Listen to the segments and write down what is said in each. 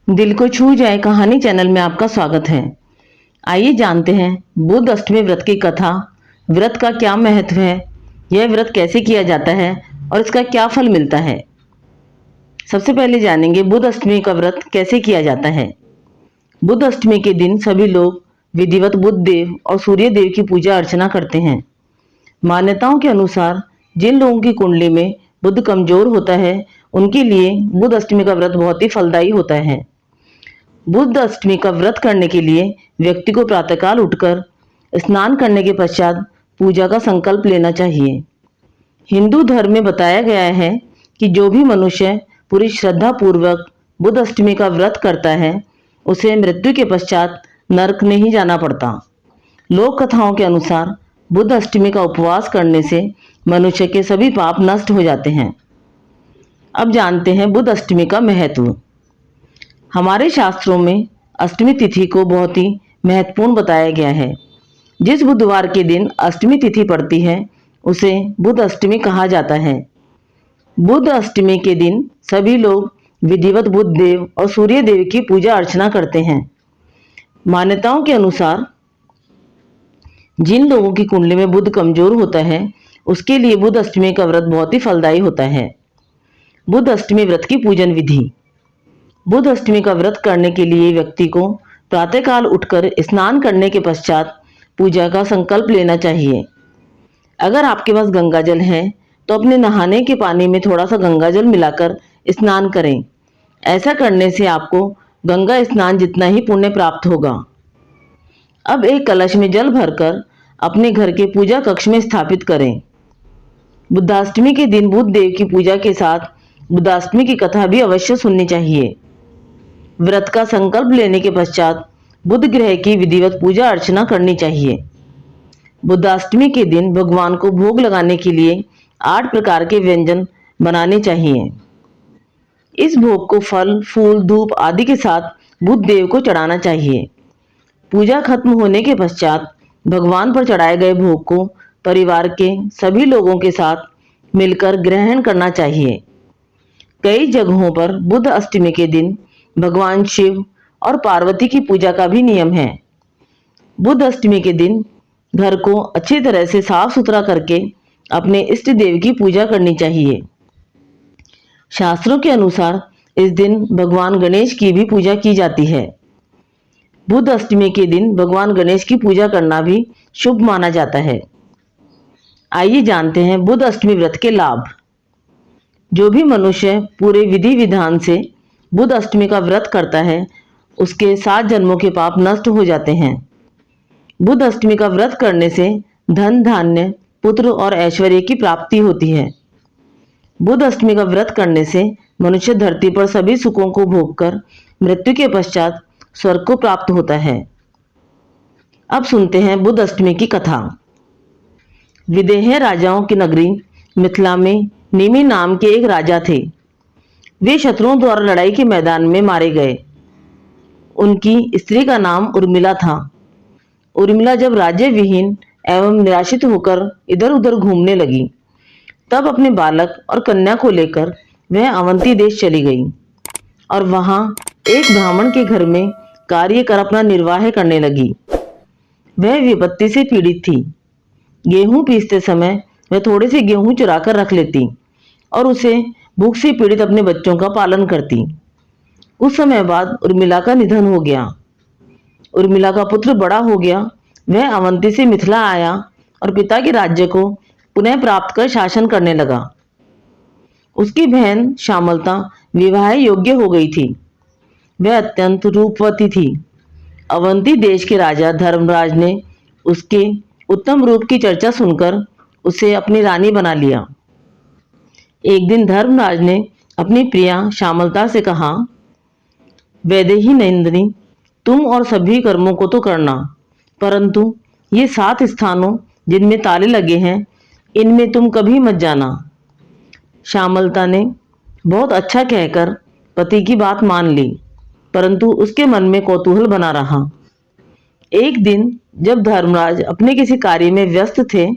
दिल को छू जाए कहानी चैनल में आपका स्वागत है। आइए जानते हैं बुध अष्टमी व्रत की कथा। व्रत का क्या महत्व है, यह व्रत कैसे किया जाता है और इसका क्या फल मिलता है। सबसे पहले जानेंगे बुध अष्टमी का व्रत कैसे किया जाता है। बुध अष्टमी के दिन सभी लोग विधिवत बुध देव और सूर्य देव की पूजा अर्चना करते हैं। मान्यताओं के अनुसार जिन लोगों की कुंडली में बुध कमजोर होता है उनके लिए बुध अष्टमी का व्रत बहुत ही फलदायी होता है। बुध अष्टमी का व्रत करने के लिए व्यक्ति को प्रातःकाल उठकर स्नान करने के पश्चात पूजा का संकल्प लेना चाहिए। हिंदू धर्म में बताया गया है कि जो भी मनुष्य पूरी श्रद्धा पूर्वक बुध अष्टमी का व्रत करता है उसे मृत्यु के पश्चात नरक नहीं जाना पड़ता। लोक कथाओं के अनुसार बुध अष्टमी का उपवास करने से मनुष्य के सभी पाप नष्ट हो जाते हैं। अब जानते हैं बुध अष्टमी का महत्व। हमारे शास्त्रों में अष्टमी तिथि को बहुत ही महत्वपूर्ण बताया गया है। जिस बुधवार के दिन अष्टमी तिथि पड़ती है उसे बुध अष्टमी कहा जाता है। बुध अष्टमी के दिन सभी लोग विधिवत बुध देव और सूर्य देव की पूजा अर्चना करते हैं। मान्यताओं के अनुसार जिन लोगों की कुंडली में बुध कमजोर होता है उसके लिए बुध अष्टमी का व्रत बहुत ही फलदायी होता है। बुध अष्टमी व्रत की पूजन विधि। बुध अष्टमी का व्रत करने के लिए व्यक्ति को प्रातःकाल उठकर स्नान करने के पश्चात पूजा का संकल्प लेना चाहिए। अगर आपके पास गंगाजल है तो अपने नहाने के पानी में थोड़ा सा गंगाजल मिलाकर स्नान करें। ऐसा करने से आपको गंगा स्नान जितना ही पुण्य प्राप्त होगा। अब एक कलश में जल भरकर अपने घर के पूजा कक्ष में स्थापित करें। बुद्धाष्टमी के दिन बुध देव की पूजा के साथ बुद्धाष्टमी की कथा भी अवश्य सुननी चाहिए। व्रत का संकल्प लेने के पश्चात बुध ग्रह की विधिवत पूजा अर्चना करनी चाहिए। बुद्धाष्टमी के दिन भगवान को भोग लगाने के लिए 8 प्रकार के व्यंजन बनाने चाहिए। इस भोग को फल, फूल, धूप आदि के साथ बुध देव को चढ़ाना चाहिए। पूजा खत्म होने के पश्चात भगवान पर चढ़ाए गए भोग को परिवार के सभी लोगों के साथ मिलकर ग्रहण करना चाहिए। कई जगहों पर बुध अष्टमी के दिन भगवान शिव और पार्वती की पूजा का भी नियम है। बुध अष्टमी के दिन घर को अच्छी तरह से साफ सुथरा करके अपने इष्ट देव की पूजा करनी चाहिए। शास्त्रों के अनुसार इस दिन भगवान गणेश की भी पूजा की जाती है। बुध अष्टमी के दिन भगवान गणेश की पूजा करना भी शुभ माना जाता है। आइए जानते हैं बुध अष्टमी व्रत के लाभ। जो भी मनुष्य पूरे विधि विधान से बुध अष्टमी का व्रत करता है उसके 7 जन्मों के पाप नष्ट हो जाते हैं। बुध अष्टमी का व्रत करने से धन, धान्य, पुत्र और ऐश्वर्य की प्राप्ति होती है। बुध अष्टमी का व्रत करने से मनुष्य धरती पर सभी सुखों को भोगकर मृत्यु के पश्चात स्वर्ग को प्राप्त होता है। अब सुनते हैं बुध अष्टमी की कथा। विदेह राजाओं की नगरी मिथिला में निमि नाम के एक राजा थे। वे शत्रुओं द्वारा लड़ाई के मैदान में मारे गए। उनकी स्त्री का नाम उर्मिला था। उर्मिला जब राज्य विहीन एवं निराशित होकर इधर उधर घूमने लगी तब अपने बालक और कन्या को लेकर वह अवंती देश चली गई और वहां एक ब्राह्मण के घर में कार्य कर अपना निर्वाह करने लगी। वह विपत्ति से पीड़ित थी। गेहूं पीसते समय वह थोड़े से गेहूं चुरा कर रख लेती और उसे भूख से पीड़ित अपने बच्चों का पालन करती। उस समय बाद उर्मिला का निधन हो गया। उर्मिला का पुत्र बड़ा हो गया। वह अवंती से मिथिला आया और पिता के राज्य को पुनः प्राप्त कर शासन करने लगा। उसकी बहन श्यामलता विवाह योग्य हो गई थी। वह अत्यंत रूपवती थी। अवंती देश के राजा धर्मराज ने उसके उत्तम रूप की चर्चा सुनकर उसे अपनी रानी बना लिया। एक दिन धर्मराज ने अपनी प्रिया श्यामलता से कहा, वैदेही नंदिनी, तुम और सभी कर्मों को तो करना, परंतु ये 7 स्थानों जिनमें ताले लगे हैं इनमें तुम कभी मत जाना। श्यामलता ने बहुत अच्छा कहकर पति की बात मान ली, परंतु उसके मन में कौतूहल बना रहा। एक दिन जब धर्मराज अपने किसी कार्य में व्यस्त थे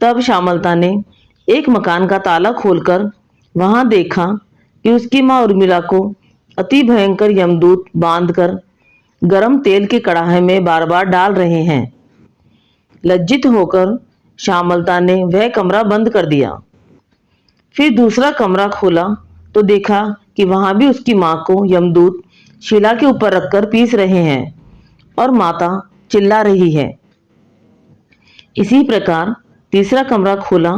तब श्यामलता ने एक मकान का ताला खोलकर वहां देखा कि उसकी मां उर्मिला को अति भयंकर यमदूत बांधकर गरम तेल के कड़ाहे में बार बार डाल रहे हैं। लज्जित होकर श्यामलता ने वह कमरा बंद कर दिया। फिर दूसरा कमरा खोला तो देखा कि वहां भी उसकी मां को यमदूत शिला के ऊपर रखकर पीस रहे हैं और माता चिल्ला रही है। इसी प्रकार तीसरा कमरा खोला,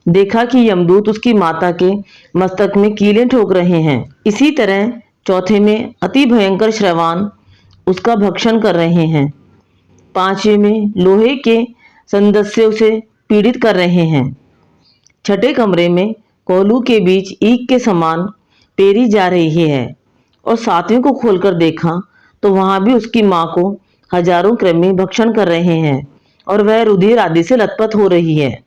देखा कि यमदूत उसकी माता के मस्तक में कीलें ठोक रहे हैं। इसी तरह चौथे में अति भयंकर श्रवान उसका भक्षण कर रहे हैं। पांचवें में लोहे के संदस्यों से पीड़ित कर रहे हैं। छठे कमरे में कोहलू के बीच ईख के समान पेरी जा रही है और सातवें को खोलकर देखा तो वहां भी उसकी मां को हजारों कृमि भक्षण कर रहे हैं और वह रुधिर आदि से लथपथ हो रही है।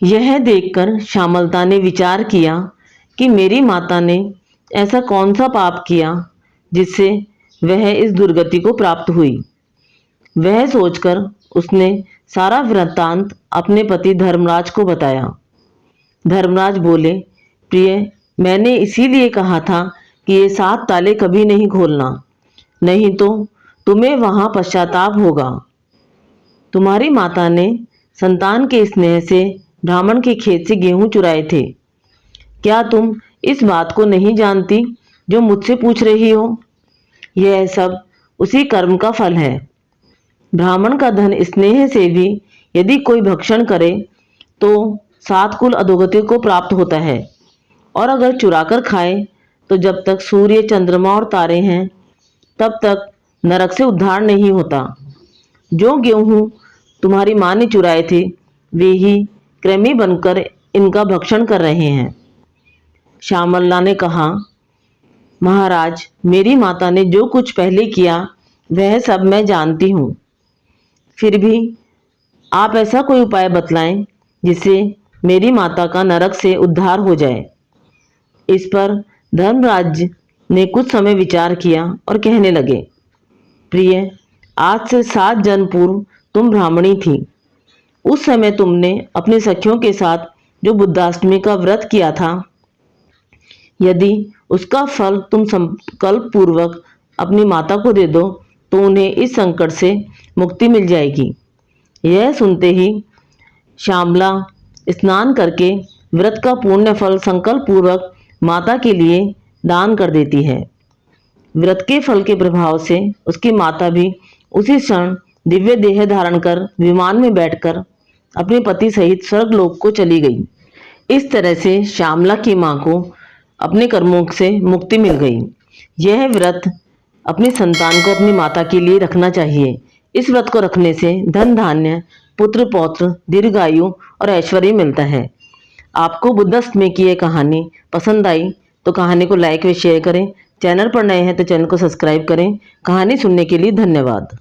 यह देखकर श्यामलता ने विचार किया कि मेरी माता ने ऐसा कौन सा पाप किया जिससे वह इस दुर्गति को प्राप्त हुई। वह सोचकर उसने सारा वृत्तांत अपने पति धर्मराज को बताया। धर्मराज बोले, प्रिय, मैंने इसीलिए कहा था कि ये 7 ताले कभी नहीं खोलना, नहीं तो तुम्हें वहां पश्चाताप होगा। तुम्हारी माता ने संतान के स्नेह से ब्राह्मण के खेत से गेहूं चुराए थे। क्या तुम इस बात को नहीं जानती जो मुझसे पूछ रही हो? यह सब उसी कर्म का फल है। ब्राह्मण का धन स्नेह से भी यदि कोई भक्षण करे तो 7 कुल अधोगति को प्राप्त होता है, और अगर चुराकर खाए तो जब तक सूर्य, चंद्रमा और तारे हैं तब तक नरक से उद्धार नहीं होता। जो गेहूं तुम्हारी मां ने चुराए थे वे ही कृमि बनकर इनका भक्षण कर रहे हैं। श्यामला ने कहा, महाराज, मेरी माता ने जो कुछ पहले किया वह सब मैं जानती हूँ। फिर भी आप ऐसा कोई उपाय बतलाएं जिससे मेरी माता का नरक से उद्धार हो जाए। इस पर धर्मराज ने कुछ समय विचार किया और कहने लगे, प्रिय, आज से 7 जन्म पूर्व तुम ब्राह्मणी थी। उस समय तुमने अपनी सखियों के साथ जो बुद्धाष्टमी का व्रत किया था, यदि उसका फल तुम संकल्प पूर्वक अपनी माता को दे दो तो उन्हें इस संकट से मुक्ति मिल जाएगी। यह सुनते ही श्यामला स्नान करके व्रत का पुण्य फल संकल्प पूर्वक माता के लिए दान कर देती है। व्रत के फल के प्रभाव से उसकी माता भी उसी क्षण दिव्य देह धारण कर विमान में बैठकर अपने पति सहित स्वर्गलोक को चली गई। इस तरह से श्यामला की मां को अपने कर्मों से मुक्ति मिल गई। यह व्रत अपनी संतान को अपनी माता के लिए रखना चाहिए। इस व्रत को रखने से धन धान्य, पुत्र पौत्र, दीर्घायु और ऐश्वर्य मिलता है। आपको बुद्धाष्टमी की यह कहानी पसंद आई तो कहानी को लाइक व शेयर करें। चैनल पर नए हैं तो चैनल को सब्सक्राइब करें। कहानी सुनने के लिए धन्यवाद।